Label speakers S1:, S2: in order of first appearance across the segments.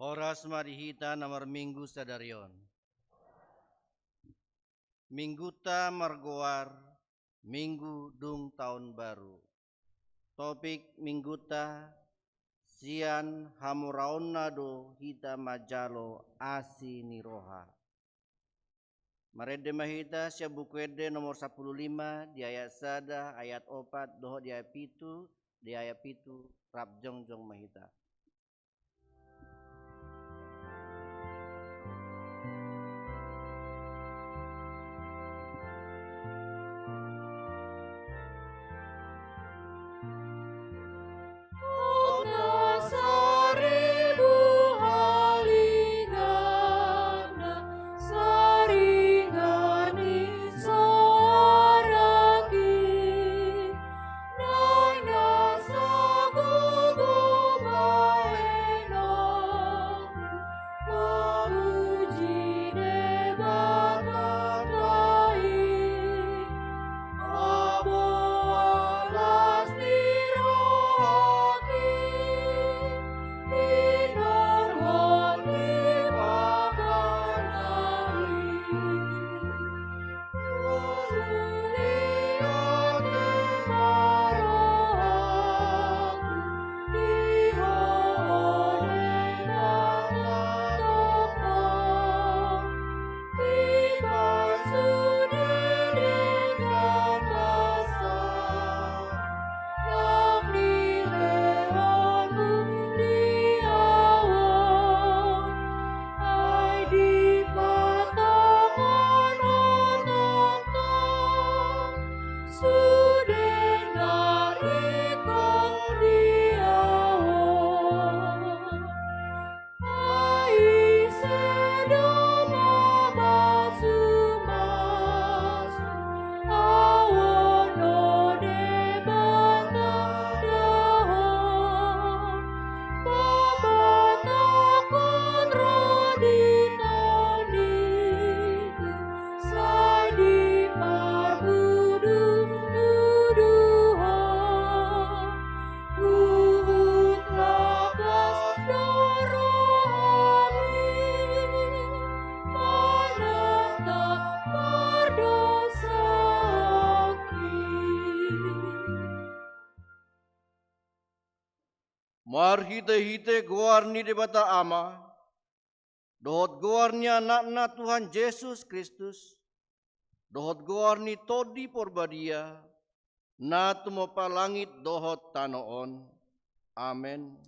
S1: Oras marihita nomor minggu sadarion. Mingguta margoar, minggu dung tahun baru. Topik mingguta sian hamuraonado hita majalo asi niroha. Marede mahita sia bukuede nomor 15 di ayat sada ayat 4 doho di ayat pitu rap jongjong mahita. Mar hite goarni debata ama, dohot goarnya anakna Tuhan Yesus Kristus, dohot goarni todi porbadia, na tumopa langit dohot tanoon. Amen.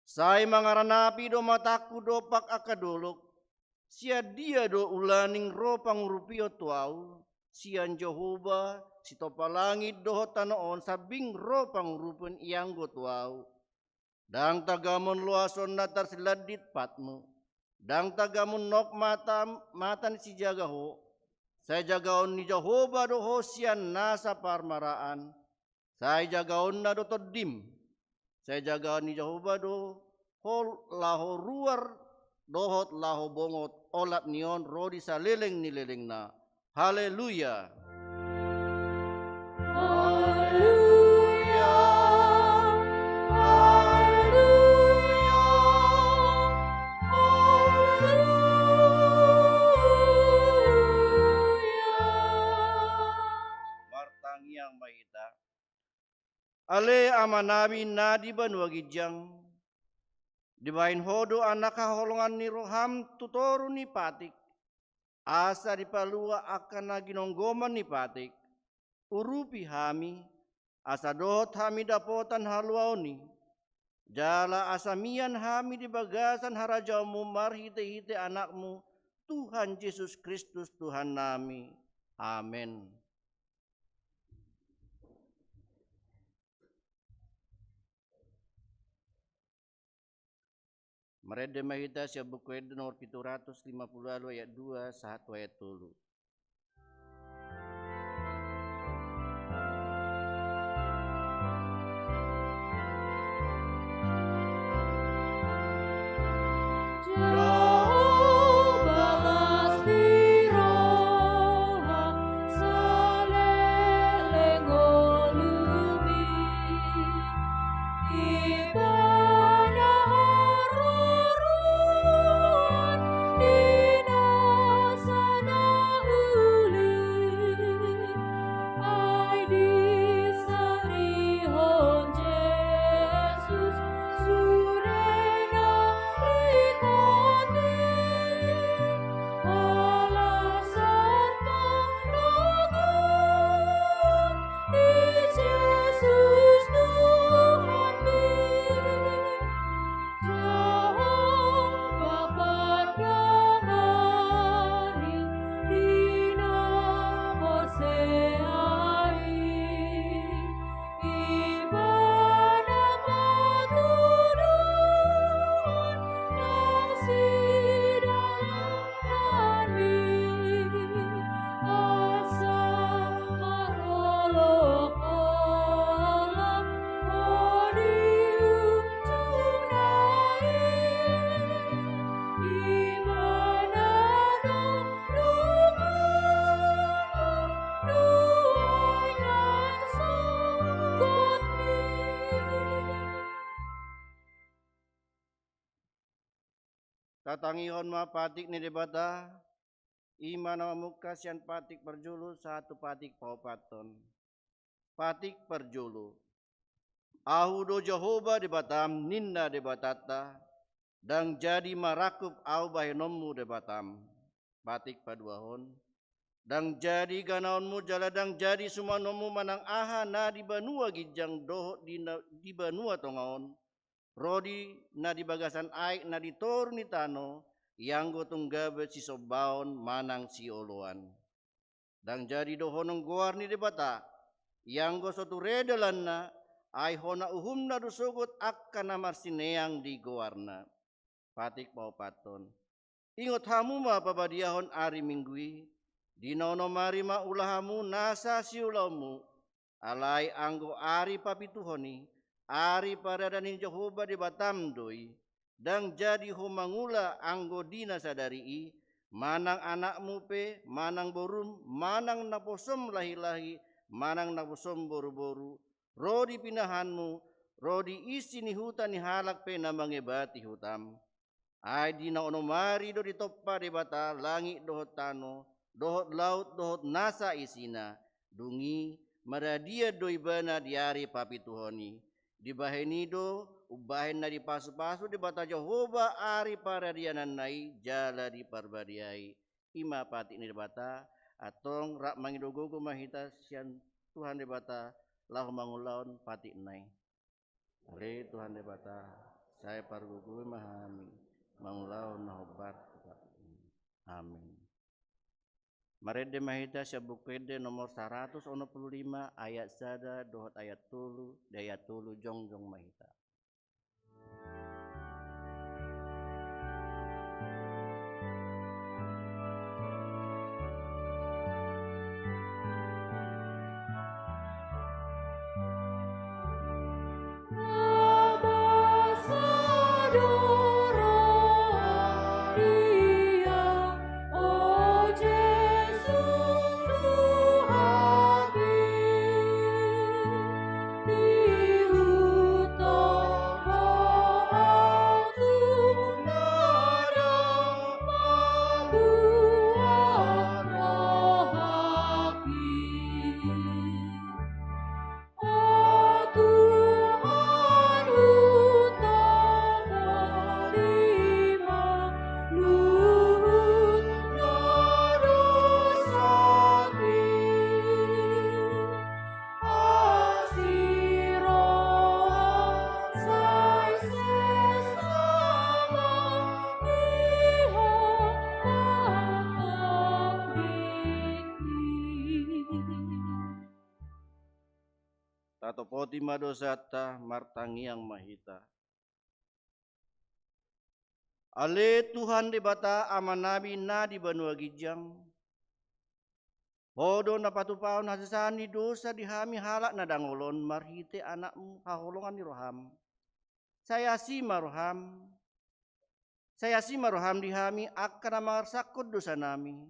S1: Sai mangaranapi do mataku do pak akadolok, sia dia do ulaning ro pangurupio tuau, sian Jehovah si topa langit dohot tanoon sabing ro pangurupun ianggo tuau. Dang tagamon luason natar siladit patmu, dang tagamon nok matan si jagaho, saya jagaon ni Jehovah do hosian nasa parmaraan, saya jagaon na do todim, saya jagaon ni Jehovah do hol laho ruar dohot laho bongot olat nion rodi saleleng ni leleng na. Haleluya.
S2: Haleluya. Haleluya. Haleluya.
S1: Martang yang mahita. Ale amanabi nadiban wagijang. Dibain hodo anak holongan ni roham tutoru ni patik. Asa dipalua akan naginonggoman ni patik. Urupi hami. Asa dohot hami dapotan haluauni. Jala asamian hami di bagasan harajamu marhite-hite anakmu. Tuhan Yesus Kristus Tuhan nami. Amin. Merede mahita sia buku ede nomor 750 ayat 2 1 ayat 3. tatangihon ma patik ni debata, ima nama muka sian patik perjulu satu patik paupaton. Patik perjulu. Ahu do Jehovah debatam ninna debatata, dan jadi marakup au bahenomu debatam. Patik paduahon. Dan jadi ganaonmu jaladang jadi sumanomu manang aha na di banua gijang doho di banua tongaon. Rodi na di bagasan aik na di tor ni tano yang gotong gabe si sobaon manang si oloan. Dan jadi dohonong goar ni debata yang go sotu redalan na ay hona uhum na dusugot akka na marsineang di goarna. Patik paupaton. Ingot hamu ma pabadiahon ari minggui. Di nono marima ulahamu nasa siulamu alai anggo ari papituhoni ari paradanin Jehovah di batam doi dan jadi homangula anggo dina sadari manang anakmu pe manang borum manang naposom lahi-lahi manang naposom boru-boru rodi pinahanmu rodi isi ni hutan ni halak pe na mangebati hutam ai dina ono mari do ditoppa di bata langit dohot tano dohot laut dohot nasa isina dungi maradia doi bana diari papituhoni dibaheni do ubahen na di pasu-pasu di bata Jehovah ari paradianan nai jala di parbadiai ima pati ni bata atong rak mangidogogo mahita sian Tuhan di bata lahu mangulaon pati nai ale Tuhan di bata saya pargugu mahami mangulaon nahobat amin. Marede mahita syabukede nomor 165 ayat sada dohot ayat tulu daya tulu jongjong mahita. Tato poti madosata martangiang mahita. Ale Tuhan di bata amanabi na di banua gijang. Hodo na patupaon hasasani dosa dihami halak na dangolon marhite anakmu haholongan ni roham. Saya si maroham. Saya si maroham dihami akan amarsakod dosa nami.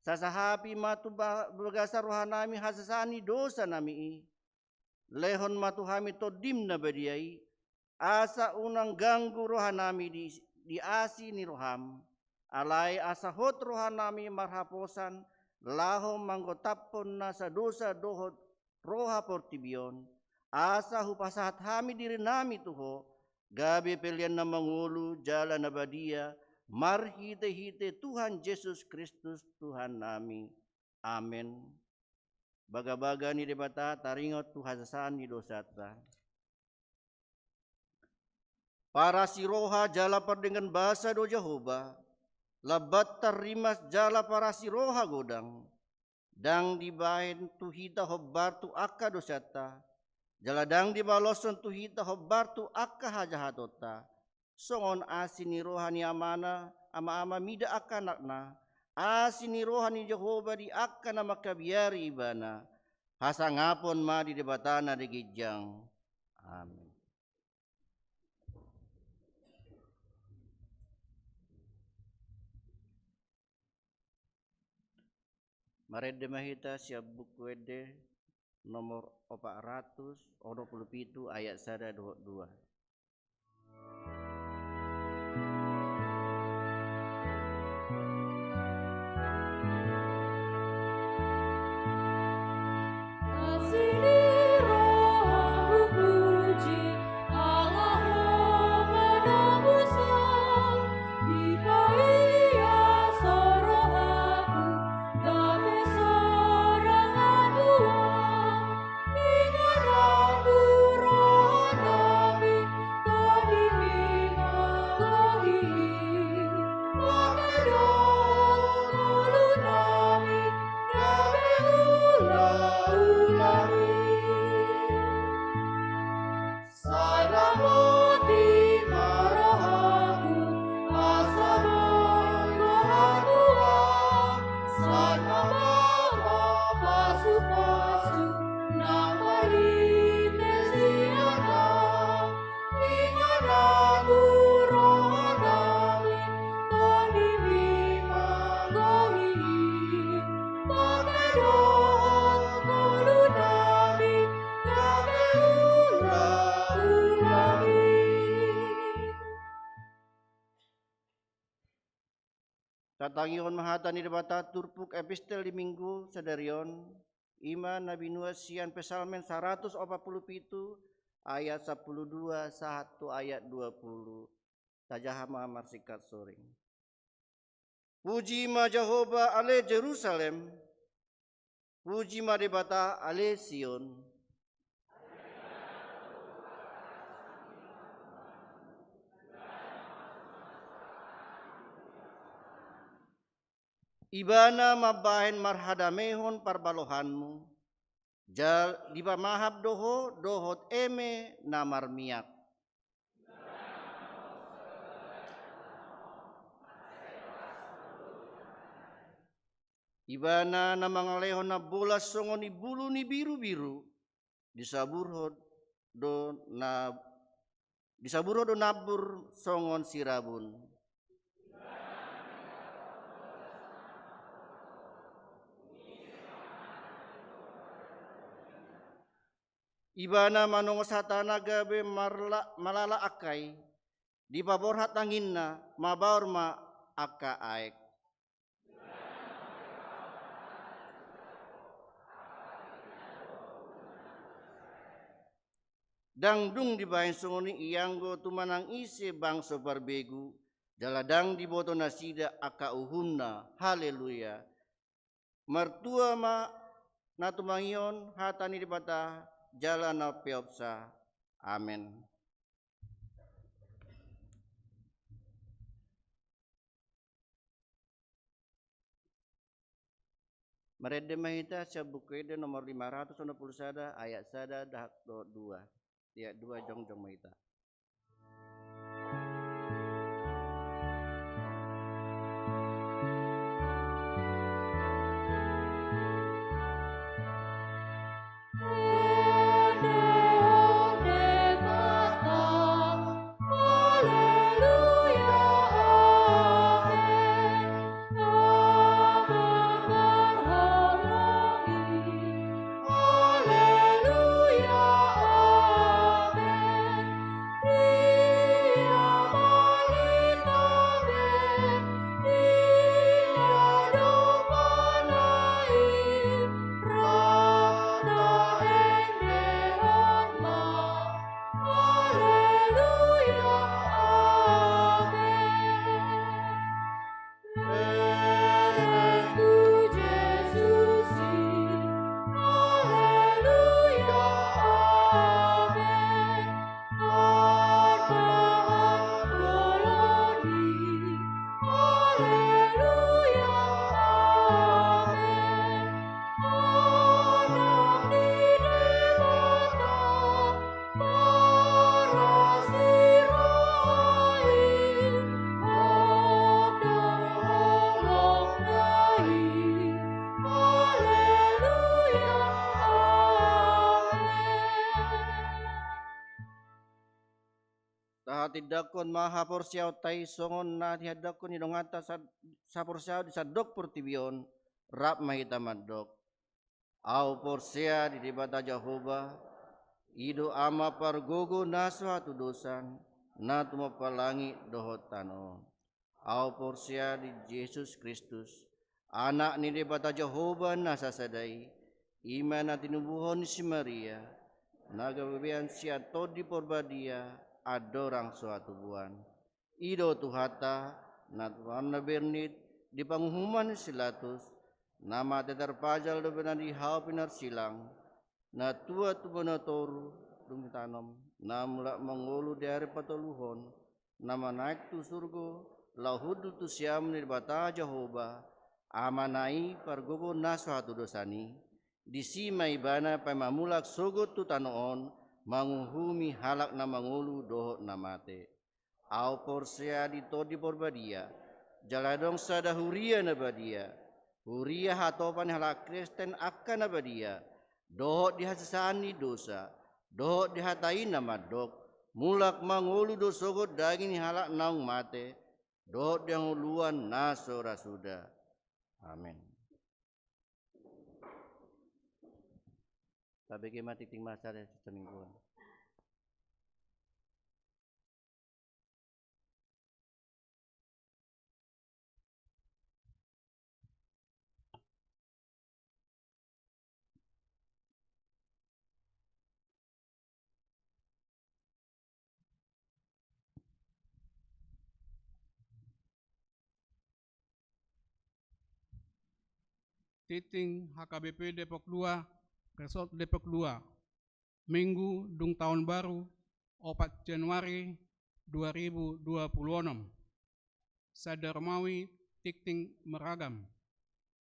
S1: Sasahapi matu bergasa rohanami hasasani dosa nami. Lehon matuhami todim na badiai asa unang ganggu rohanami di asi ni roham alai asa hot rohanami marhaposan laho manggotapon nasa dosa dohot roha portibion asa hupasahat hami diri nami tuho gabi pelian na mangulu jala na badia marhite-hite Tuhan Yesus Kristus Tuhan nami amin. Baga-baga ni debata taringot tu hasasan ni dosata. Para siroha jala dengan bahasa do Jehovah. Labat tarimas jala para siroha godang. Dang dibahin tu hita hobbar tu akka dosata. Jala dang dibaloson tu hita hobbar tu akka hajahatota. Songon asin ni rohani amana ama-ama mida akka nakna. Asini rohani Jehovah di akka na makabiari ibana hasangapon ma di debatana di gijang amin. Marede mahita siap buku wede nomor 427 ayat 1 2. Tatangihon mahatan ni debata turpuk epistel di minggu sedarion. Iman Nabi Nuh sian pesalmen 147 ayat 12 1 ayat 20. Tajahama marsikat soring. Puji ma Jehovah ale Jerusalem. Puji ma debata ale Sion. Ibana mabahen marhadamehon parbalohanmu. Jal di mahab dohot eme namar miak. Ibana na mga lehon na bulas songon ni bulu ni biru-biru disaburhod do nabur songon sirabun. Ibana manong satana gabe malala akay di paborhat anginna mabaur ma aka aek. Dangdung di bahin songoni iyanggo tumanang isi bangso barbegu daladang di boto nasida aka uhumna haleluya. Mertua ma natumangion hatani dibata jalan na peopsa. Amen. Merede mahita sa bukuede nomor 561 ayat 1 dah 2. Ya 2 jong mahita. Tidakon maha porsiaw tay songon na tihadakon idongata sa porsiaw di sadok portibion rap mahita madok. Au porsia di dibata Jehovah ido ama pargogo na suatu dosan na tumapalangi dohot tano. Au porsia di Yesus Kristus anak ni dibata Jehovah na sasadai iman na tinubuhon si Maria nagababian siya todi porbadia adorang suatu buan. Ido tuhata na tuan na bernit di panghuman silatus nama tetarpajal do benadi hau pinar silang na tua tu benatoru dung tanom na mulak mengulu dari patoluhon nama naik tu surgo lahudu tu siam ni bata Jehovah amanai pargogo na suatu dosani disi maibana pamamulak sogot tu tanoon manguhumi halak na mangulu dohot na mate. Au porsia di todi porbadia jaladong sada huria na badia huria hatopan halak Kristen akan na badia dohot dihasasani dosa dohot dihatai na madok mulak mangulu dosogot daging halak naung mate dohot dihanguluan nasora suda. Amin. Bagaimana titik masalah semingguan.
S3: Titing HKBP Depok 2, Resort Depok 2, Minggu dung tahun baru 4 Januari 2026. Sada Romawi Titing Meragam.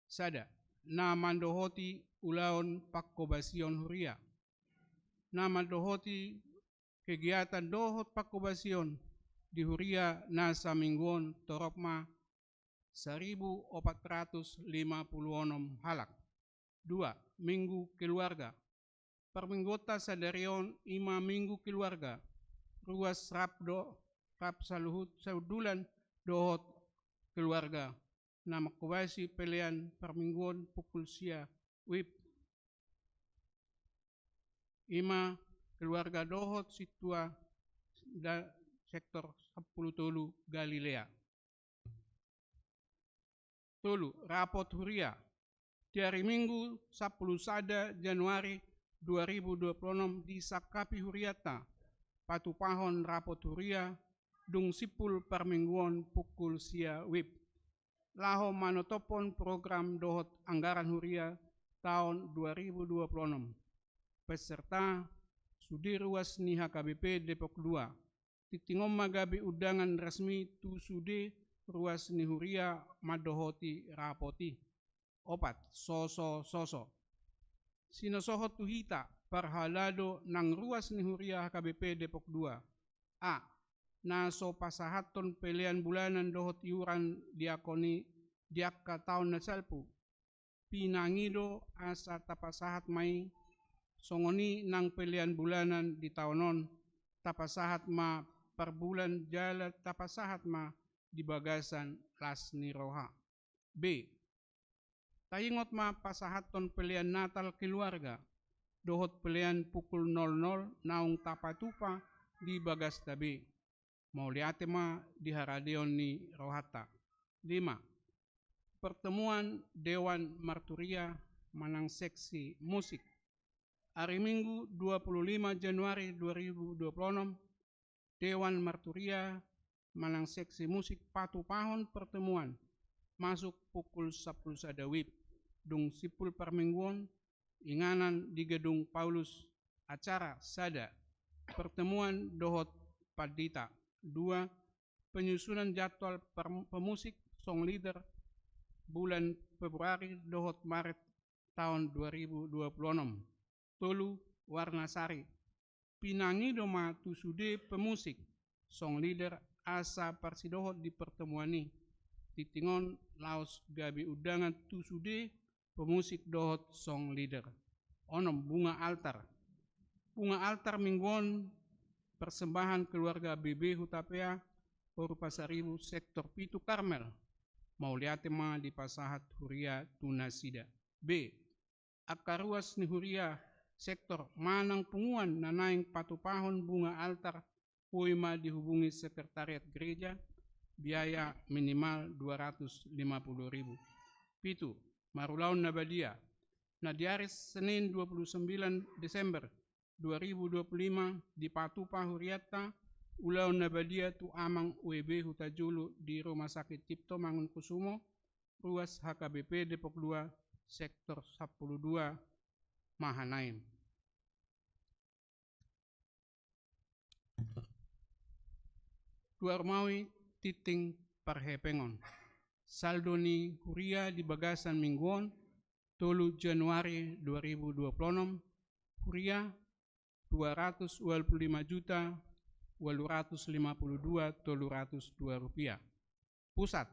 S3: Sada na mandohoti ulaon pakkobasion huria. Na mandohoti kegiatan dohot pakkobasion di huria na sa mingguon toropma 1456 halak. 2. Minggu keluarga. Perminggota sa darion 5 minggu keluarga. Ruas rap saluhut saudulan dohot keluarga. Na makubasi pilihan permingguan pukul sia wib. 5. Keluarga dohot situa da sektor 10 tolu Galilea. Tolu, rapot huria. Di hari Minggu 10 sada Januari 2026 di Sakapi Huriata, patupahon rapot huria, dung sipul permingguan pukul sia wib. Laho manotopon program dohot anggaran huria tahun 2026. Peserta sudi ruas ni HKBP Depok 2. Titingom magabi undangan resmi tu sudi ruas ni huria madohoti rapoti. 4. Soso. Sinosohot tuhita parhalado ng ruas ni huria HKBP Depok 2. A. Naso pasahaton pilihan bulanan dohot iuran diakoni diakka taon na salpu. Pinangido asa tapasahat may songoni ng pilihan bulanan di taonon tapasahat ma per bulan jala tapasahat ma di bagasan las ni roha. B. Tayingot ma pasahaton pilihan natal keluarga dohot pilihan pukul 00 naung tapatupa di bagas tabi. Mau liate ma di haradion ni rohata. 5. Pertemuan Dewan Marturia Manang Seksi Musik. Hari Minggu 25 Januari 2026 Dewan Marturia Manang Seksi Musik patupahon pertemuan masuk pukul 10 sadawib dung sipul permingguan inganan di gedung Paulus acara sada pertemuan dohot padita. 2. Penyusunan jadwal pemusik song leader bulan Februari dohot Maret tahun 2026. Tolu Warnasari. Pinangido ma tusude pemusik song leader asa parsidohot di pertemuan ini. Titingon laos gabi undangan tusude pemusik dohot song leader. Onom bunga altar. Bunga altar mingguan persembahan keluarga BB Hutapea Horupa Saribu sektor Pitu Karmel. Mau liate ma di pasahat huria tunasida. B. Akaruas ni huria sektor manang punguan na naing patupahon bunga altar puima dihubungi sekretariat gereja biaya minimal 250.000. Pitu. Marulaun Nabadia. Na di hari Senin 29 Desember 2025 di Patupa Huriata Ulaun Nabadia tu amang UEB Hutajulu di Rumah Sakit Cipto Mangunkusumo ruas HKBP Depok 2 sektor 12 Mahanaim. Dua Romawi Titing Parhepengon. Saldo ni huria di bagasan mingguan 3 Januari 2026 huria 225.852.302 rupiah. Pusat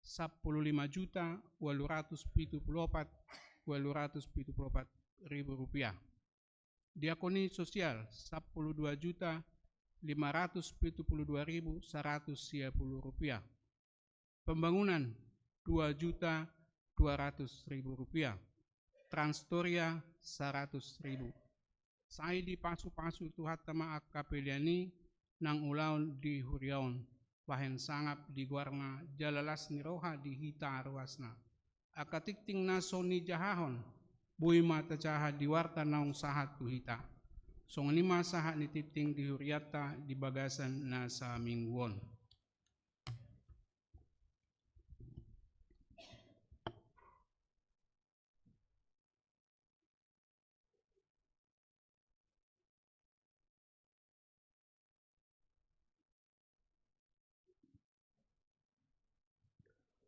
S3: 15.874.274 ribu rupiah. Diakoni sosial 12.572.110 rupiah. Pembangunan 2.200.000 rupiah. Transtoria 100.000. Saya di pasu-pasu tuhat tama akapeliani nang ulaun di huriaon. Bahen sangap di guarna jalalas ni roha di hita ruasna. Akatikting na soni jahahon. Bui mata jaha di warta naung sahat tu hita. Song lima sahat ni titing di huriata di bagasan na sa mingguon.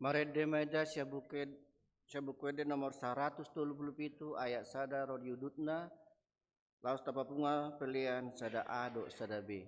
S1: Marede meja Syabukwede nomor 127 ayat sada rodi udutna laos tapapunga pelian sada A do sada B.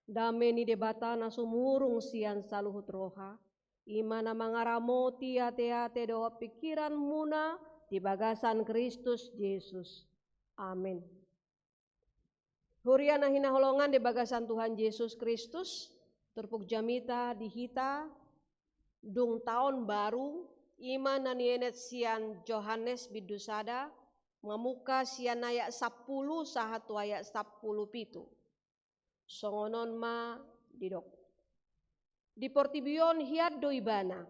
S4: Dame ni debatana sumurung sian saluhut roha. Imana mangaramoti ate-ate doa pikiran muna di bagasan Kristus Yesus. Amin. Huriana hinaholongan di bagasan Tuhan Yesus Kristus. Terpuk jamita dihita. Dung tahun baru. Imana nienet sian Johannes bidusada. Ngamuka sian ayat 10 sahatu ayat 10 pitu. Songonon ma didok. Di portibion hiat do ibana.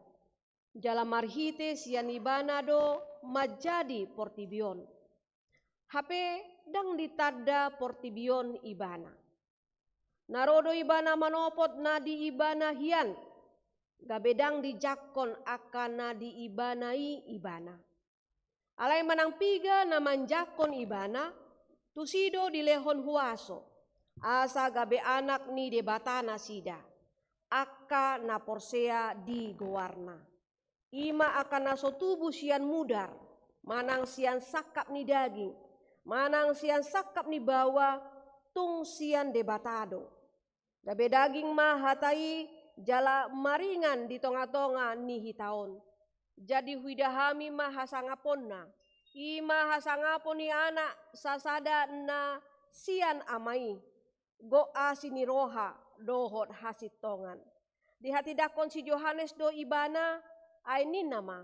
S4: Jala marhite sian ibana do majadi portibion. HP dang ditada portibion ibana. Narodo ibana manopot na di ibana hian. Gabedang dijakon akan na di ibanai ibana. Alay manang piga na manjakon ibana. Tusido di lehon huaso. Asa gabe anak ni debatana sida. Aka na porsea di gowarna. Ima akan naso tubuh sian mudar. Manang sian sakap ni daging. Manang sian sakap ni bawa. Tung sian debatado. Gabe daging mah hatai jala maringan di tonga-tonga ni hitaon. Jadi huidahami mah hasangaponna. Ima hasangapon ni anak sasada na sian amai. Goa siniroha dohot hasitongan. Di hati dakon si Johannes do ibana aini nama.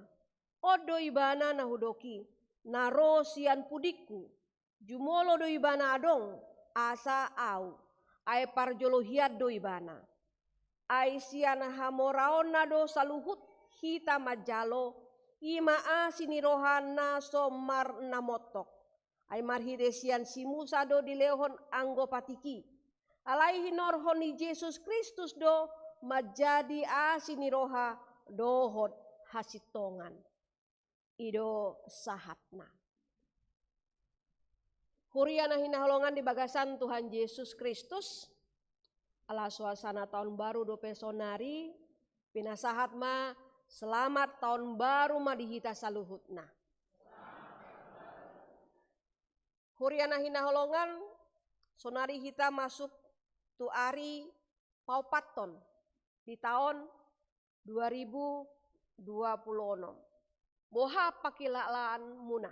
S4: Odo ibana nahudoki. Naro sian pudiku. Jumolo do ibana adong. Asa au. Ai parjolo hiat do ibana. Ai sian hamoraon do saluhut hita majalo. Ima sinirohan na somar namotok. Ai marhide sian simusa do dilehon anggo patiki. Alai hinorhon ni Yesus Kristus do majadi siniroha dohot hasitongan. Ido sahatna. Huriana hinaholongan di bagasan Tuhan Yesus Kristus. Ala suasana tahun baru do pesonari. Pinasahat ma selamat tahun baru ma dihita saluhutna. Huriana hinaholongan sonari hita masuk tu ari paupaton di tahun 2020. Moha pakilaan muna.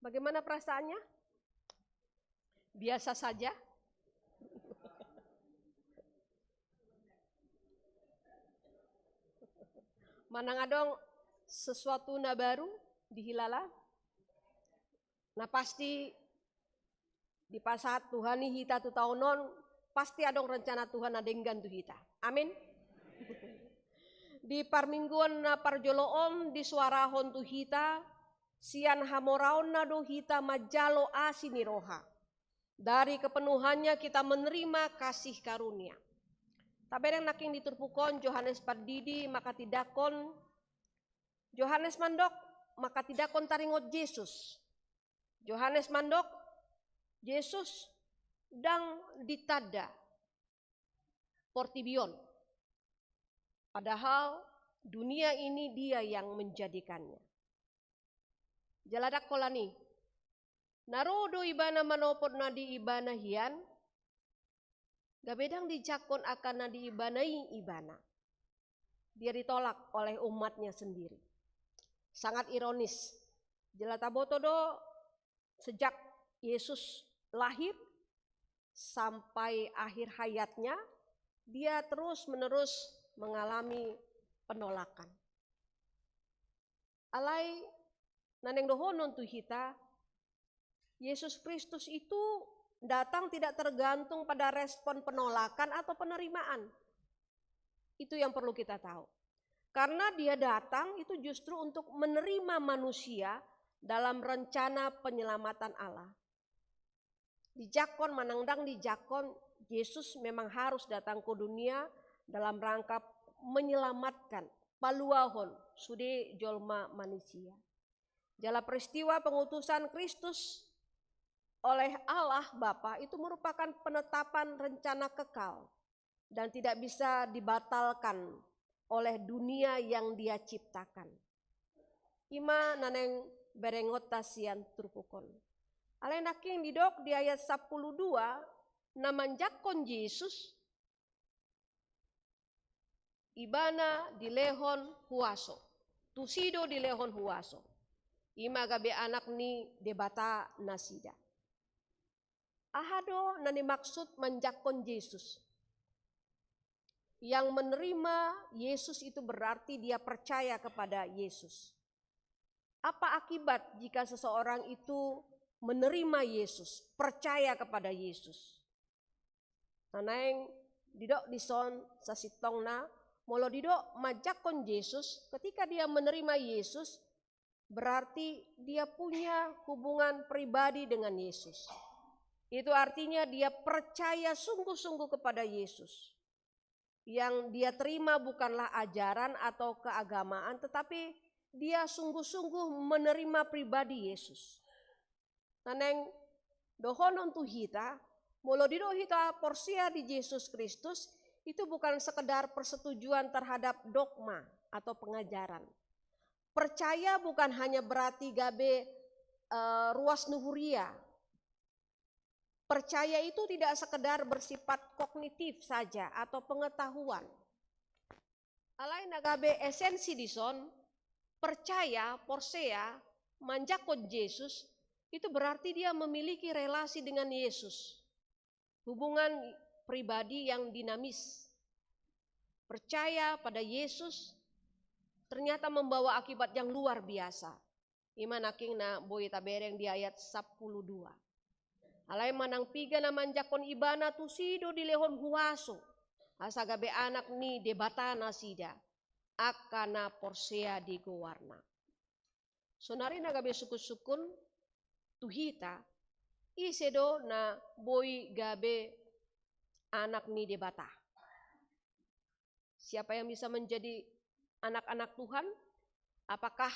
S4: Bagaimana perasaannya? Biasa saja. Manang adong sesuatu na baru dihilala. Nah pasti di pasat Tuhan ni hita tu tahunon pasti adong rencana Tuhan adenggan tu hita. Amin. Di parmingguan na parjoloom di suarahon tu hita sian hamoraon na do hita majalo asiniroha. Dari kepenuhannya kita menerima kasih karunia. Tabereng naking diturpukon Johannes Pardidi maka tidakon Johannes mandok maka tidakon taringot Yesus. Johannes mandok Yesus dang ditada portibion. Padahal dunia ini dia yang menjadikannya. Jaladak kolani. Narodo ibana manopot nadi ibana hian. Gabedang dijakon akan nadi ibanai ibana. Dia ditolak oleh umatnya sendiri. Sangat ironis. Jelataboto do sejak Yesus lahir sampai akhir hayatnya dia terus-menerus mengalami penolakan. Alai naneng dohonon tu hita Yesus Kristus itu datang tidak tergantung pada respon penolakan atau penerimaan. Itu yang perlu kita tahu. Karena dia datang itu justru untuk menerima manusia dalam rencana penyelamatan Allah. Dijakon manangdang dijakon Yesus memang harus datang ke dunia dalam rangka menyelamatkan paluahon sude jolma manusia. Jala peristiwa pengutusan Kristus oleh Allah Bapa itu merupakan penetapan rencana kekal dan tidak bisa dibatalkan oleh dunia yang dia ciptakan. Ima naneng berengot tasian turpukon. Alenaking didok di ayat 12 namanjakon Yesus ibana di lehon huaso. Tusido di lehon huaso. Ima gabe anak ni debata nasida. Ahado nani maksud manjakon Yesus. Yang menerima Yesus itu berarti dia percaya kepada Yesus. Apa akibat jika seseorang itu menerima Yesus, percaya kepada Yesus? Naneng didok dison sasitongna molo didok majakon Yesus, ketika dia menerima Yesus berarti dia punya hubungan pribadi dengan Yesus. Itu artinya dia percaya sungguh-sungguh kepada Yesus. Yang dia terima bukanlah ajaran atau keagamaan, tetapi dia sungguh-sungguh menerima pribadi Yesus. Naneng dohonon tu hita, molo dido hita porsia di Yesus Kristus, itu bukan sekedar persetujuan terhadap dogma atau pengajaran. Percaya bukan hanya berarti gabe ruas nuhuria. Percaya itu tidak sekedar bersifat kognitif saja atau pengetahuan. Alain gabe esensi dison, percaya, porsia, manjakon Yesus, itu berarti dia memiliki relasi dengan Yesus. Hubungan pribadi yang dinamis. Percaya pada Yesus ternyata membawa akibat yang luar biasa. Iman aking na boy tabereng di ayat 12. Alay manang piga na manjakon ibana tusido di lehon huaso. Asa gabe anak ni debata na sida. Akana porsea di gowarna. Sonari na gabe sukun-sukun tuhita. Isedo na boy gabe anak ni debata. Siapa yang bisa menjadi anak-anak Tuhan? Apakah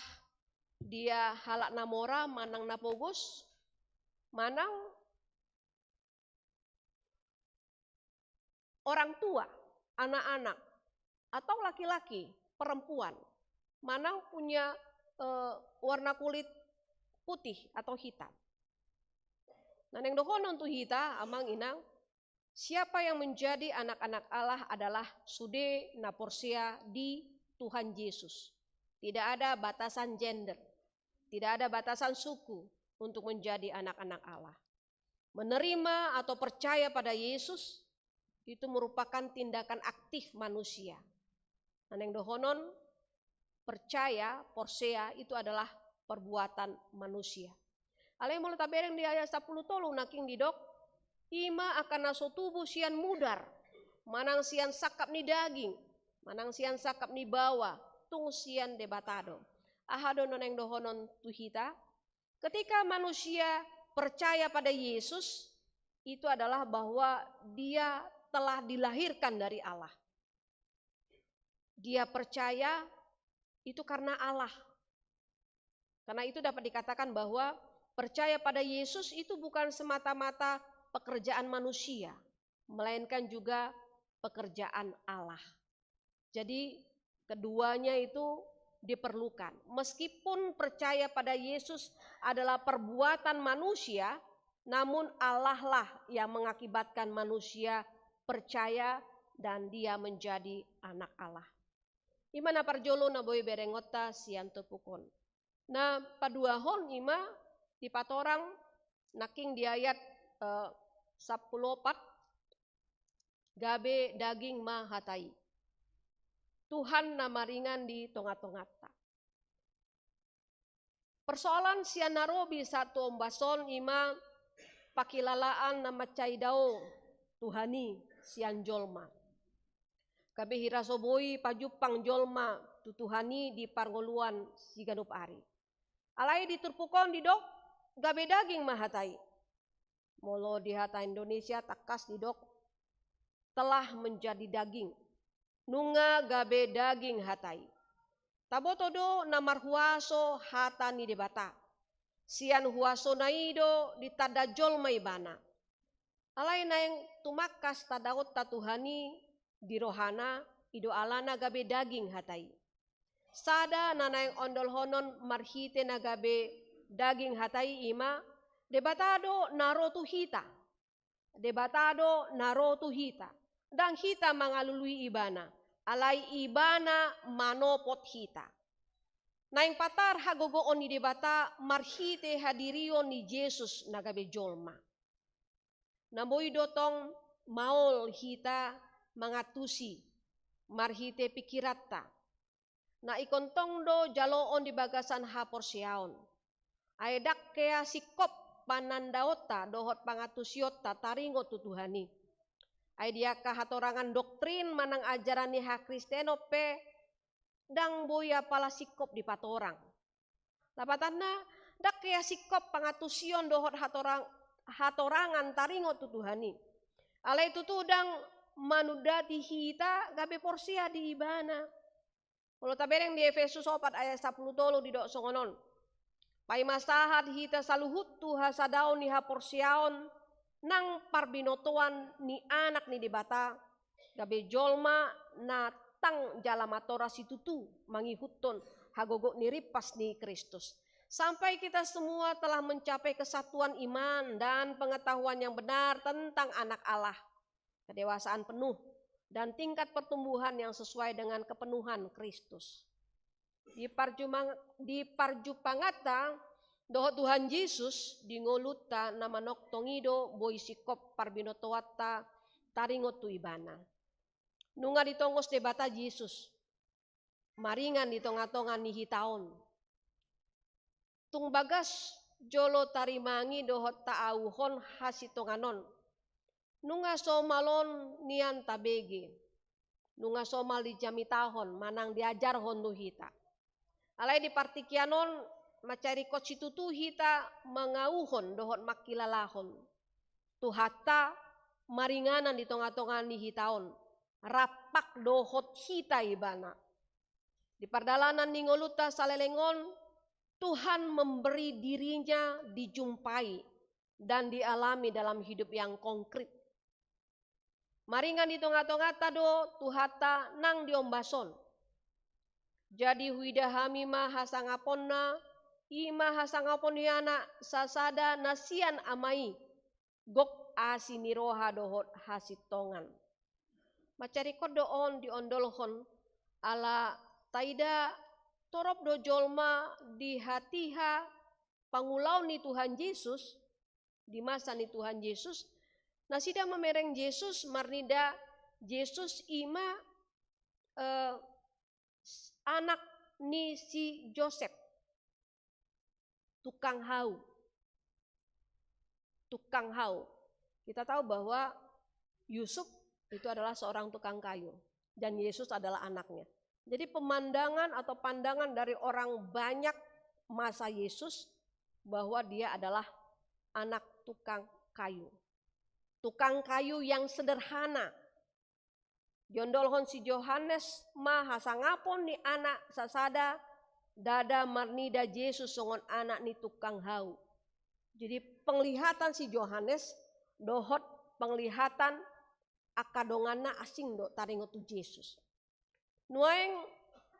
S4: dia halak namora, manang napogos, manang orang tua, anak-anak, atau laki-laki, perempuan, manang punya warna kulit putih atau hitam. Nah, yang dohonon tu hita, amang inang, siapa yang menjadi anak-anak Allah adalah sude na porsia di Tuhan Yesus. Tidak ada batasan gender, tidak ada batasan suku untuk menjadi anak-anak Allah. Menerima atau percaya pada Yesus itu merupakan tindakan aktif manusia. Naneng dohonon percaya, porsia itu adalah perbuatan manusia. Alay mula tabereng di ayat 10 tolu naking didok, ima akan naso tubuh sian mudar, manang sian sakap ni daging, manang sian sakap ni bawa, tung sian debatado. Ahado naneng dohonon tuhita, ketika manusia percaya pada Yesus, itu adalah bahwa dia telah dilahirkan dari Allah. Dia percaya itu karena Allah. Karena itu dapat dikatakan bahwa percaya pada Yesus itu bukan semata-mata pekerjaan manusia, melainkan juga pekerjaan Allah. Jadi keduanya itu diperlukan. Meskipun percaya pada Yesus adalah perbuatan manusia, namun Allah lah yang mengakibatkan manusia percaya dan dia menjadi anak Allah. Imana parjolo na boy berengota sian tepukon. Na paduahon ima di patorang naking di ayat 14 gabe daging mahatai. Tuhan namaringan di tonga-tongata. Persoalan sian narobi satu ombason ima pakilalaan nama caidao Tuhani sian jolma. Kabe hirasoboi pajupang jolma tutuhani di parngoluan siganup ari. Alai diturpukon didok gabe daging mahatai. Molo di hata Indonesia takas didok telah menjadi daging. Nunga gabe daging hatai. Tabotodo namar huaso hata ni debata. Sian huaso naido ditada jolma ibana. Alai na yang tumakas tadaot tatuhani di rohana ido alana gabe daging hatai. Sada nana yang ondol honon marhite na gabe daging hatai ima debatado narotu hita. debatado naro tu hita. Dan hita mangalului ibana. Alai ibana manopot hita. Na yang patar hagogoon ni debata marhite hadirio ni Jesus nagabe jolma. Namoy dotong maol hita mangatusi marhite pikirata. Na ikontong do jaloon di bagasan hapor siaon. Aedak kea sikop panandaota dohot pangatusiota taringo tutuhani. Aidia kahatorangan doktrin manang ajaran ni ha Kristeno pe dang boya pala sikop di patorang. Lapatana dak kea sikop pangatusion dohot hatorangan taringo tutuhani. Alai tutudang manudati hita gabe porsia di ibana. Kalau tabereng di Efesus 4 ayat 10 di dok songonon. Pai masahat hita saluhut tuha sadaon ni ha porsiaon nang parbinotoan ni anak ni debata gabe jolma na tang jalamatora situtu mangihutton hagogo ni ripas ni Kristus. Sampai kita semua telah mencapai kesatuan iman dan pengetahuan yang benar tentang anak Allah. Kedewasaan penuh dan tingkat pertumbuhan yang sesuai dengan kepenuhan Kristus. Di parjupangata doho Tuhan Yesus di ngoluta nama noktongido boy sikop parbinotoata taringotu ibana. Nunga ditongos debata Yesus. Maringan di tonga-tonga ni hitaon. Tung bagas jolo tarimangi dohot taauhon hasitonganon. Nunga somalon nian tabege. Nunga somal di jamitahon manang diajar hondu hita. Alai di partikianon macari kocitutu hita mangauhon dohot makilalahon. Tuhata maringanan di tonga-tonga ni hitaon. Rapak dohot hita ibana. Di perdalanan ningoluta salelengon, Tuhan memberi dirinya dijumpai dan dialami dalam hidup yang konkret. Maringan di tonga-tonga tado tuhata nang diombason. Jadi huidahami mahasangaponna, ima hasangaponiana sasada nasian amai, gok asiniroha dohot hasitongan. Macari kodoon diondolhon ala taida torop do jolma di hatiha pangulau ni Tuhan Yesus di masa ni Tuhan Yesus nasida memereng Yesus marnida Yesus ima anak ni si Joseph tukang hau. Kita tahu bahwa Yusuf itu adalah seorang tukang kayu dan Yesus adalah anaknya. Jadi pemandangan atau pandangan dari orang banyak masa Yesus bahwa dia adalah anak tukang kayu. Tukang kayu yang sederhana. Jondolhon si Yohanes mahasangapon ni anak sasada dada marnida Yesus songon anak ni tukang hau. Jadi penglihatan si Yohanes dohot penglihatan akadongana asing do taringo tu Yesus. Nueng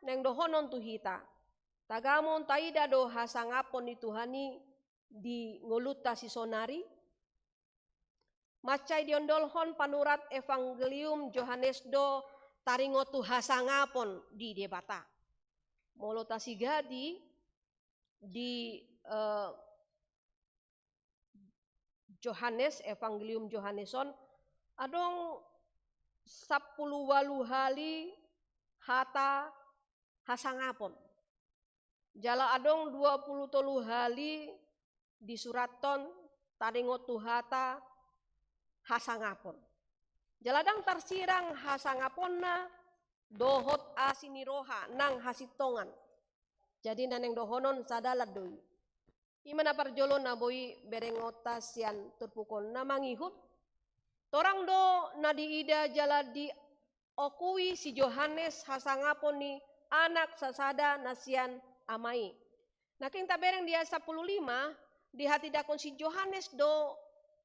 S4: neng dohonon tu hita. Tagamon taida do hasangapon ni Tuhani di ngoluta si sonari. Macai diondolhon panurat evangelium Yohanes do taringo tu hasangapon di debata. Molota si gadi di Yohanes evangelium Yohaneson adong 10 hali hata hasangapon. Jala adong 23 hali di suraton taringo tu hata hasangapon. Jaladang tarsirang hasangaponna dohot asiniroha nang hasitongan. Jadi naneng dohonon sadalat doi. Imana parjolo na boy berengotas yan turpukon na mangihut. Torang do na diida jala di okui si Yohanes hasangapon ni anak sasada nasian amai. Naking tabereng dia 15 di hati dakon si Yohanes do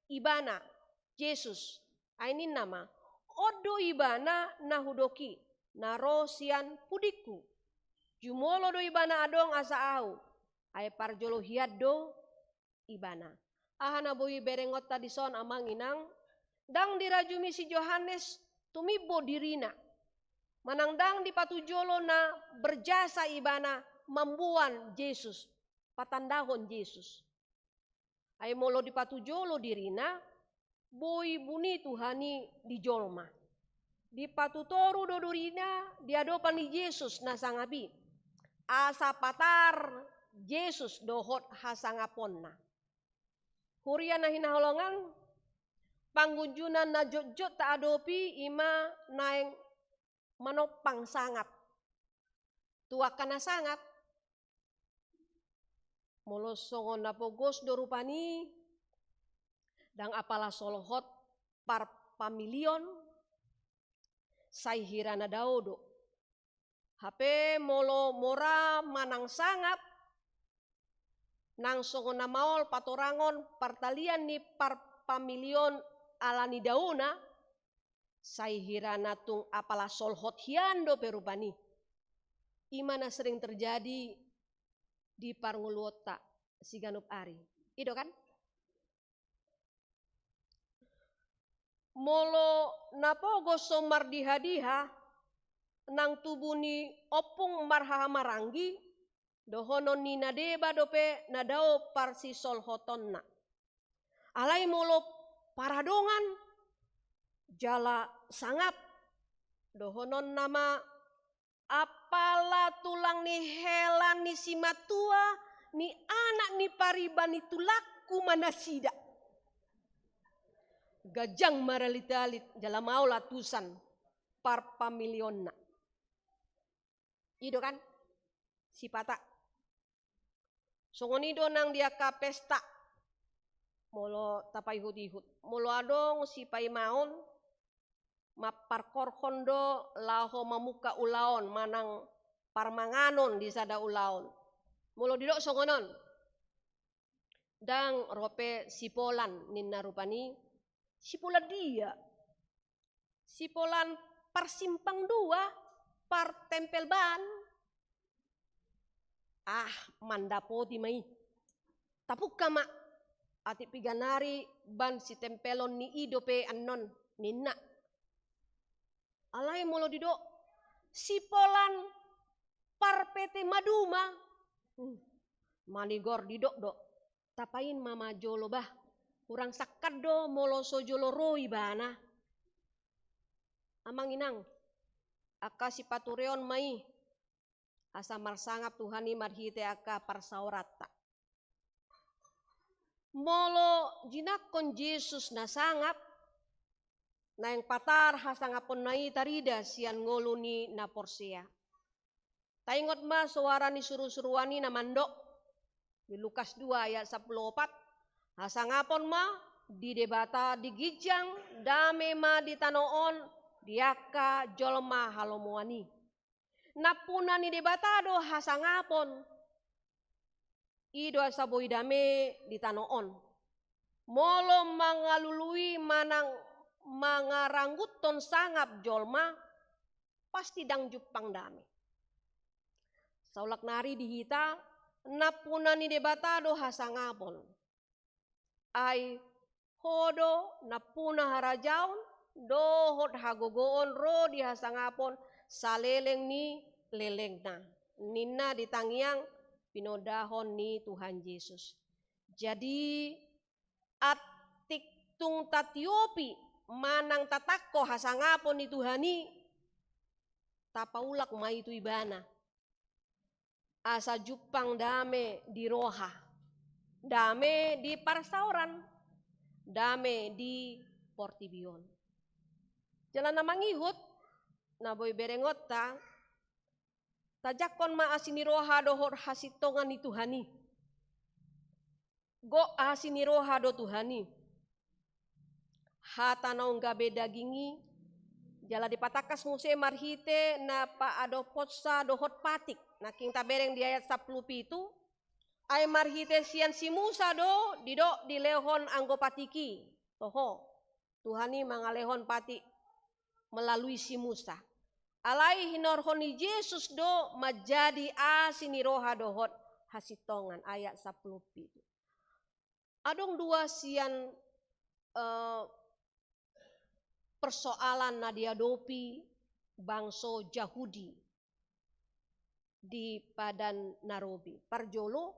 S4: ibana Yesus. Ainin nama odo ibana nahudoki naro sian pudiku. Jumolo do ibana adong asa au. Ay parjolo hiad do ibana. Ahana boy berengot tadison amang inang Dang dirajumi si Yohanes tumibo dirina. Manangdang di patujolo na berjasa ibana mambuan Yesus, patandahon Yesus. Ay molo di patujolo dirina, boy buni Tuhani di jolma. Di patutoru dodorina diadopan ni Yesus na sangabi. Asa patar Yesus dohot hasangaponna. Huria na hinaholongan, panggunjunan na jojot ta adopi ima naeng manopang sangap. Tuakan na sangap. Molosongon na pogos dorupani. Dang apala solohot par pamilion. Saihira na daodo. Hape molo mora manang sangap. Nang songon na maol patorangon partalian ni par pamilion alani dauna. Saihira na tung apala solohot hiando perupani. Imana sering terjadi di Parnguluota siganup ari. Ido kan? Molo napogo somar diha-diha nang tubuni opung marhaha maranggi dohonon ni nadeba dope nadao parsi solhotonna. Alai molo paradongan jala sangap dohonon nama apala tulang ni helan ni si matua ni anak ni pariban itu laku manasida. Gajang maralitalit jala mau latusan par pamilionna. Ido kan? Si pata. Songonido nang dia ka pesta. Molo tapai hut-hut. Molo adong si pai maon. Maparkor kondo laho mamuka ulaon manang parmanganon di sada ulaon. Molo didok songonon. Dang rope sipolan ninna rupani. Sipolan dia. Sipolan parsimpang dua par tempel ban. Mandapoti mai. Tapuk kama ati piganari ban si tempelon ni idope annon ninna. Alai molo didok sipolan parpete maduma. Manigor didok dok. Tapain mama jolo bah. Kurang sakat do molo sojolo roi bana. Amang inang. Aka si patureon mai. Asa marsangap Tuhani marhite aka parsaurata. Molo jinakon Yesus na sangap. Na yang patar hasangapon nai tarida sian ngoluni na porsea. Taingot ma suara ni suru-suruani na mandok. Di Lukas 2 ayat 14. Hasangapon ma di debata di gijang dame ma di tanoon diaka jolma halomoani. Napuna ni debatado hasangapon. Ido asaboi dame di tanoon. Molo mangalului manang mangarangguton sangap jolma pasti dang jupang dame. Saulak nari dihita napuna ni debatado hasangapon. Ai hodo napuna harajaon dohot hagogoon ro di hasangapon saleleng ni lelengna. Nina ditangiang pinodahon ni Tuhan Yesus. Jadi atik tung tatiopi manang tatakko hasangapon ni Tuhani tapaulak mai tu ibana. Asa jupang dame di roha. Dame di parsauran. Dame di portibion. Jalan na mangihut na boy berengot ta. Tajakon maasini roha dohor hasitongan ni Tuhani. Go asini roha do Tuhani. Hata naong gabe dagingi. Jala dipatakas muse marhite na pa ado potsa dohot patik. Na king tabereng di ayat 10 itu. Ay marhite sian si Musa do didok dilehon anggo patiki. Toho. Tuhani mangalehon pati melalui si Musa. Alai hinorhon ni Yesus do majadi asini roha dohot hasitongan ayat 10 itu. Adong dua sian persoalan na diadopi bangsa Yahudi di Padan Narobi. Parjolo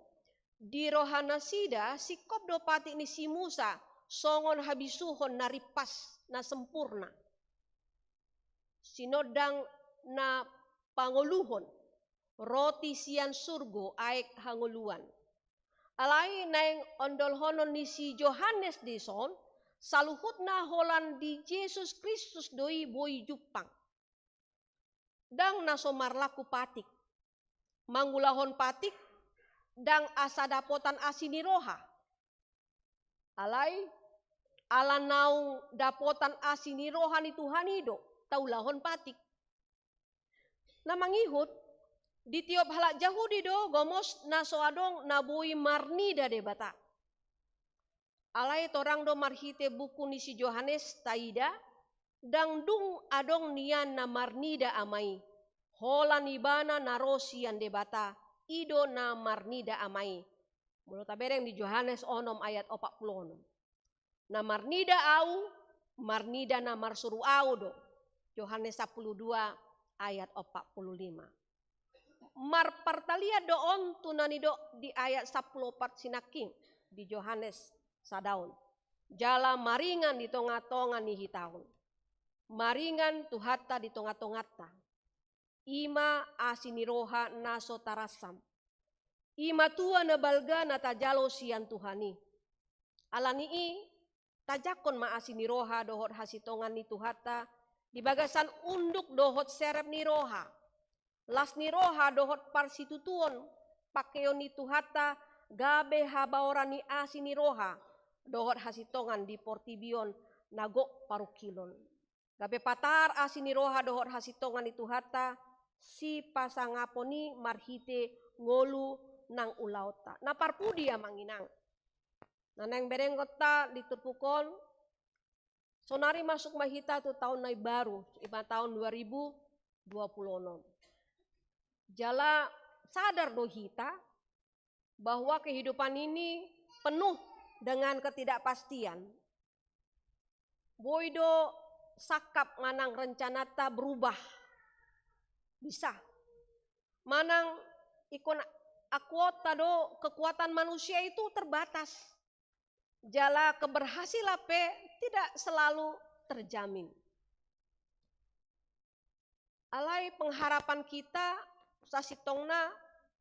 S4: di rohana sida sikop do pati ni si Musa songon habisuhon na ripas na sempurna. Sinodang na panguluhon roti sian surgo aek hanguluan. Alai naeng ondolhonon ni si Yohanes dison saluhut na holan di Yesus Kristus doi boi Jupang. Dang nasomar laku patik. Manggulahon patik dang asa dapotan asini roha. Alai ala naung dapotan asini roha ni Tuhan ido taulahon patik. Namangihut di tiop halak Yahudi do gomos na soadong na boi marnida de bata. Alai torang do marhite buku ni si Yohanes taida dang dung adong nian na marnida amai. Hola nibana narosi yang debata ido na marnida amai. Mulut tabereng di Yohanes onom ayat 46. Na marnida au, marnida na marsuru au do. Yohanes 12 ayat 45. Marpartalia do on tunani do di ayat 14 sinaking di Yohanes sadaun. Jala maringan di tonga-tonga ni hitaun. Maringan tuhata di tonga-tongata. Ima asiniroha naso tarasam. Ima tua na balga na tajalo sian Tuhani. Alanii tajakon ma asiniroha dohot hasitongan ni tuhata. Di bagasan unduk dohot serep ni roha. Las ni roha dohot parsitutuon. Pakeo ni tuhata gabe habaora ni asiniroha. Dohot hasitongan di portibion nagok parukilon. Gabe patar asiniroha dohot hasitongan ni tuhata. Si pasangaponi marhite ngolu nang ulauta. Na parpudi ya manginang. Na nang berenggota diturpukon. Sonari masuk mahita tu tahun nai baru. Iba tahun 2026. Jala sadar do hita. Bahwa kehidupan ini penuh dengan ketidakpastian. Boido sakap manang rencanata berubah. Bisa. Manang ikon akuota do kekuatan manusia itu terbatas. Jala keberhasilan tidak selalu terjamin. Alai pengharapan kita sasitongna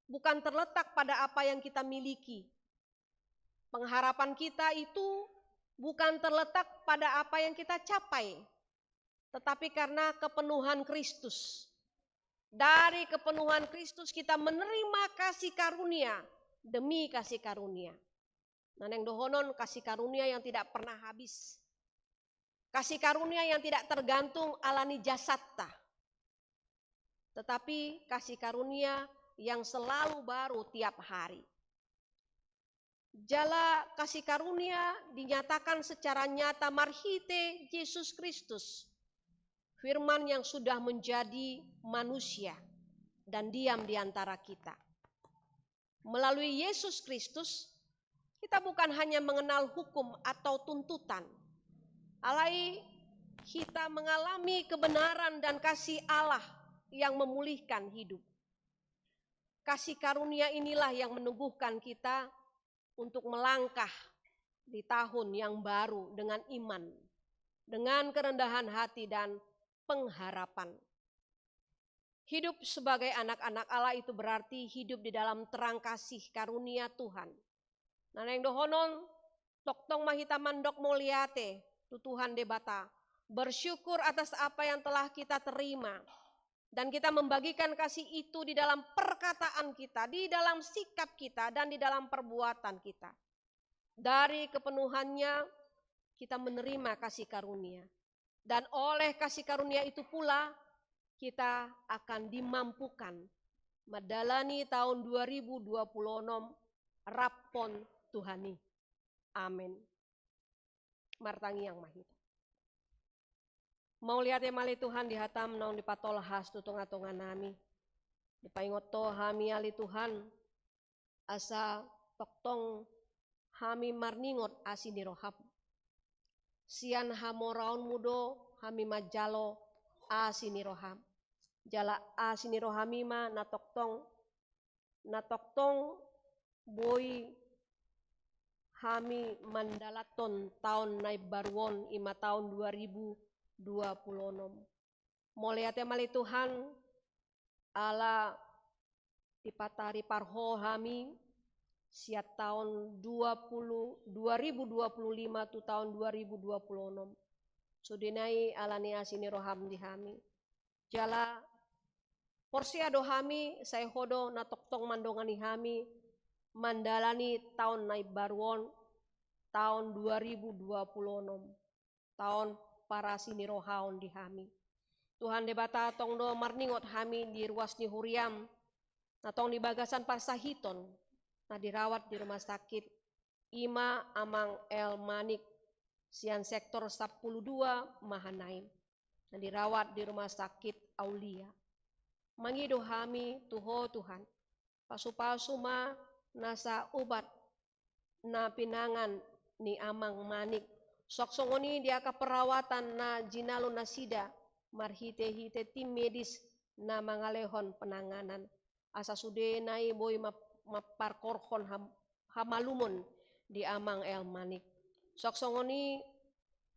S4: bukan terletak pada apa yang kita miliki. Pengharapan kita itu bukan terletak pada apa yang kita capai. Tetapi karena kepenuhan Kristus. Dari kepenuhan Kristus kita menerima kasih karunia demi kasih karunia. Naneng dohonon kasih karunia yang tidak pernah habis. Kasih karunia yang tidak tergantung alani jasatta. Tetapi kasih karunia yang selalu baru tiap hari. Jala kasih karunia dinyatakan secara nyata marhite Yesus Kristus. Firman yang sudah menjadi manusia dan diam di antara kita. Melalui Yesus Kristus, kita bukan hanya mengenal hukum atau tuntutan. Alai kita mengalami kebenaran dan kasih Allah yang memulihkan hidup. Kasih karunia inilah yang meneguhkan kita untuk melangkah di tahun yang baru dengan iman, dengan kerendahan hati dan pengharapan. Hidup sebagai anak-anak Allah itu berarti hidup di dalam terang kasih karunia Tuhan. Naneng dohonon toktong mahita mandok moliate tu Tuhan debata. Bersyukur atas apa yang telah kita terima. Dan kita membagikan kasih itu di dalam perkataan kita, di dalam sikap kita, dan di dalam perbuatan kita. Dari kepenuhannya kita menerima kasih karunia. Dan oleh kasih karunia itu pula kita akan dimampukan medalani tahun 2026 rapon Tuhani. Amin. Martangi yang mahita. Mau lihat mali Tuhan dihatam naung dipatol has tutunga-tunga nami. Dipaingoto hami ali Tuhan asa toktong hami marningot asini rohap. Sian hamoraun mudo hami majalo asiniroham. Jala asinirohamima natoktong boy hami mandalaton tahun naib baruon ima tahun 2026. Moliate mali Tuhan ala dipatari parho hami siat tahun 2025 tu tahun 2026. Sudinai alani asini roham di hami. Jala porsi ado hami saya hodo natoktong mandongani hami mandalani tahun naib baruon tahun 2026. Tahun para sini rohaon di hami. Tuhan debata tong do marningot hami di ruas ni huriam. Natong di bagasan parsahiton. Nah dirawat di rumah sakit Ima Amang El Manik sian sektor 12 Mahanaim. Nah dirawat di rumah sakit Aulia. Mangido hami tuho Tuhan. Pasu-pasu ma nasa ubat na pinangan ni Amang Manik. Soksongoni dia ka perawatan na jinalo nasida marhite-hite tim medis na mangalehon penanganan. Asa sude nai boy maparkorhon hamalumon di Amang El Manik. Soksongoni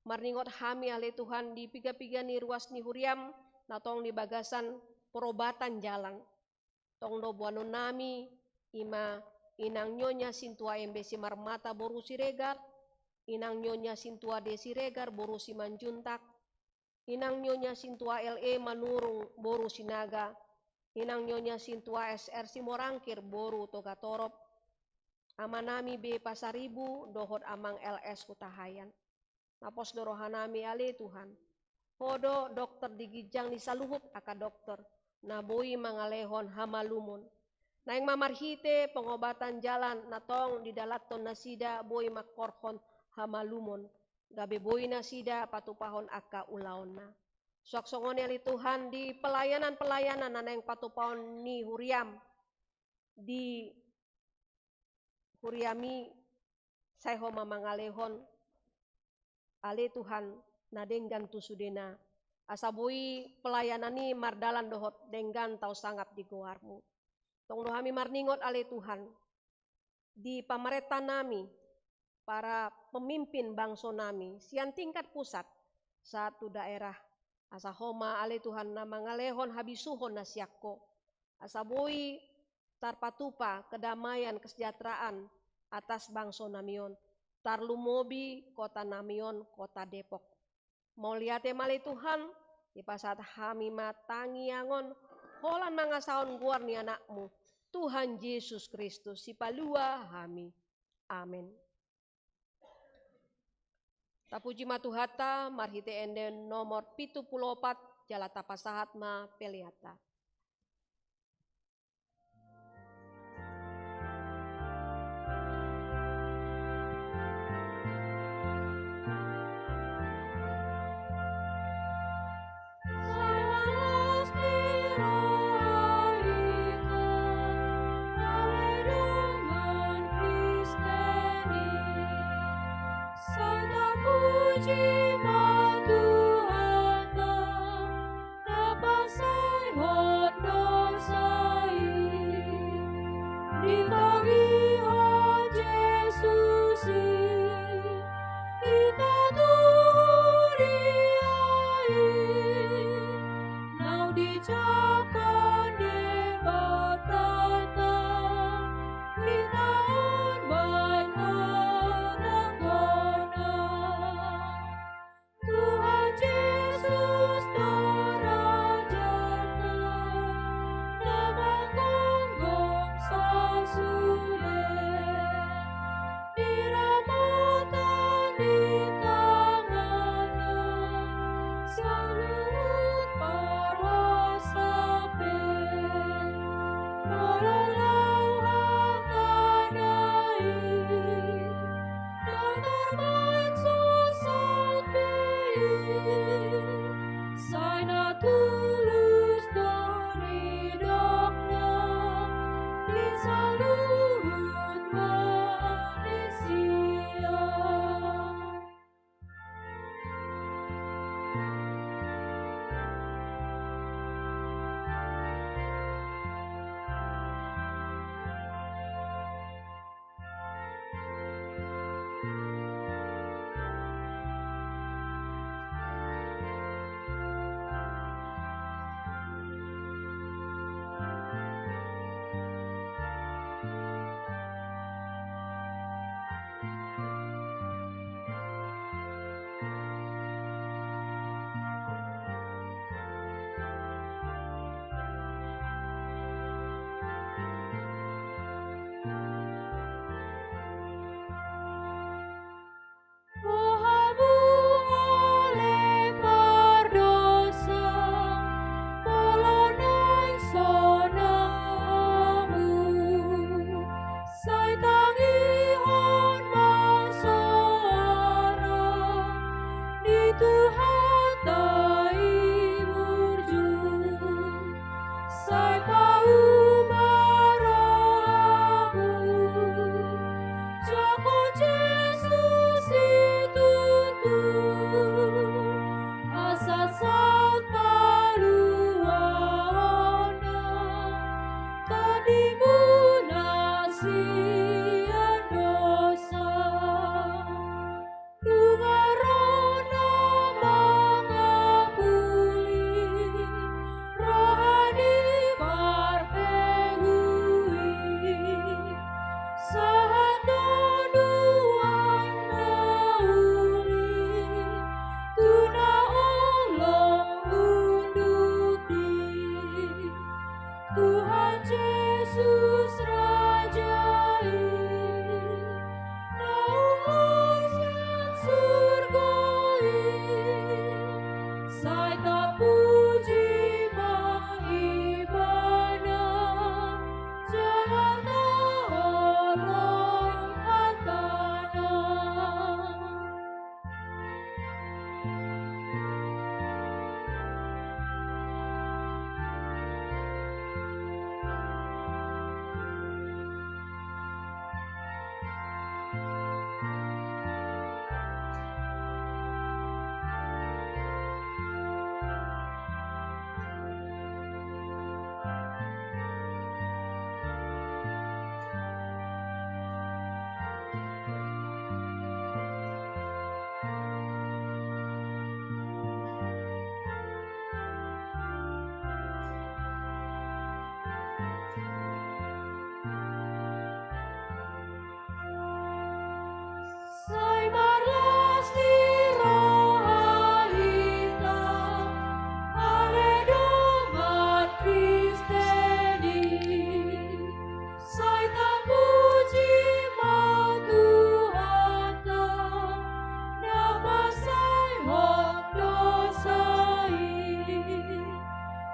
S4: marningot hami ale Tuhan di piga-piga ni ruas ni huriam natong di bagasan perobatan jalan. Tong do buano nami ima inang nyonya sintua embesi marmata boru siregar, inang nyonya sintua desi regar boru si manjuntak, inang nyonya sintua LE manurung boru sinaga, inang nyonya sintua SR Simorangkir boru toga torop, amanami B Pasaribu dohot Amang LS Kutahayan. Napos dorohanami ale Tuhan. Hodo dokter digijang di saluhut aka dokter. Naboi mangalehon hamalumon. Naing mamarhite pengobatan jalan natong di dalaton nasida boy makorhon hamalumon. Gabe boy nasida patupahon aka ulaon na. Soksongone ali Tuhan di pelayanan-pelayanan naneng patupahon ni huriam. Di huriami sayho mamangalehon ale Tuhan na denggan tu sudena asabui pelayanan ni mardalan dohot denggan tau sanggap di goarmu. Tong dohami marningot ale Tuhan di pamareta nami para pemimpin bangso nami sian tingkat pusat satu daerah asa homa ale Tuhan na mangalehon habisuhon na siakko asabui tarpatupa kedamaian kesejahteraan atas bangso namion tarlumobi kota namion kota Depok. Mau lihat mali Tuhan di pasat hami matangi angon holan mangasaon guar ni anakmu Tuhan Yesus Kristus si palua hami. Amin. Tapuji matuhata marhite enden nomor 74 jalata pasahat ma peliata.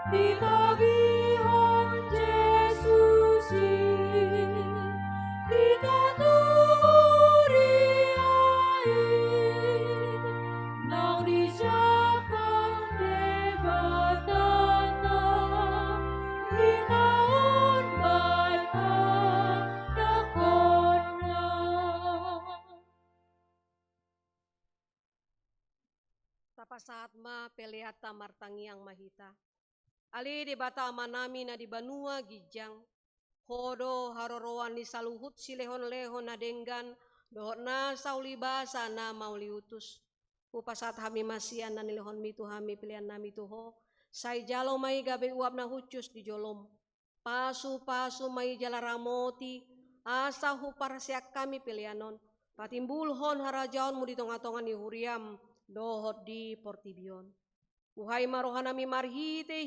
S2: Itagihan Yesus kita turiai nang dijakang debatana hinaon baik dakona.
S4: Tapa saat ma peleata martangiang mahita. Ali di bata manami na di banua gijang. Hodo haroroan ni saluhut si lehon-lehon na denggan. Dohot na sauli basa na mauliutus. Upasat hami masian na nilehon mitu hami pilihan nami tuho. Say jalo may gabi uap na hucus di jolom. Pasu-pasu may jala ramoti. Asa huparasiak kami pilihanon. Patimbulhon harajaon mu di tonga-tonga ni huriam. Dohot di portibion. Uhai marohanami marhite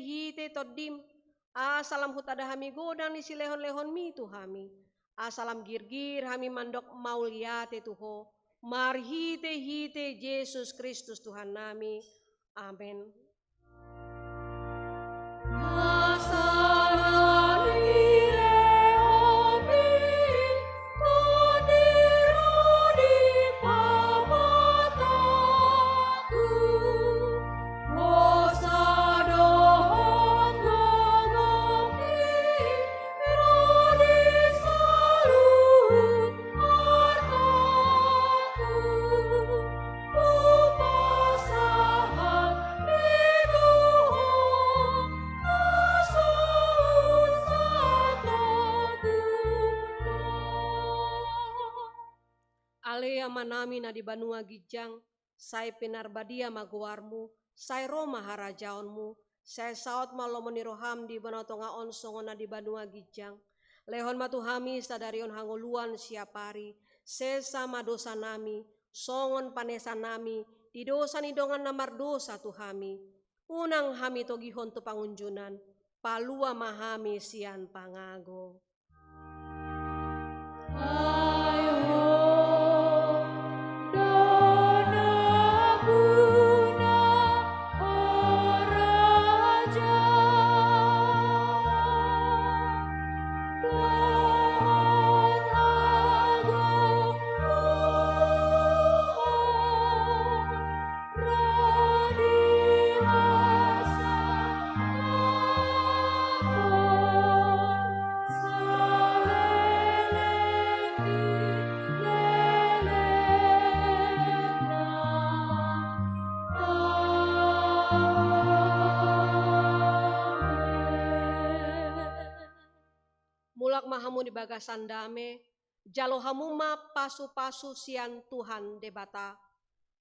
S4: todim. Asalam hutada hami godang ni si lehon-lehon mitu hami. Asalam girgir hami mandok mauliate tuho. Marhite Yesus Kristus Tuhan nami. Amin. Ale manami na di banua gijang, say pinarbadia maguarmu, say Roma harajaonmu, say saot malomoni roham di banatonga onsongon na di banua gijang. Lehon matuhami sadarion hangoluan siapari, sesa madosa nami, songon panesa nami, di dosa ni dongan namar dosa tuhami. Unang hami togihon tu pangunjunan, palua mahami sian pangago. Mulak mahamu di bagasan dame, jalo hamuma pasu-pasu sian Tuhan debata.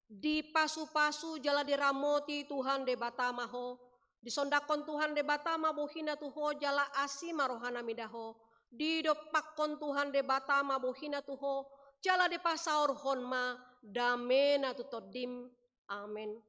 S4: Di pasu-pasu jala diramoti Tuhan debata maho, disondakon Tuhan debata mabuhina tuho jala asima rohana midaho. Di dopakon Tuhan debata mabuhina tuho, jala di pasaur honma, damena tutodim. Amin.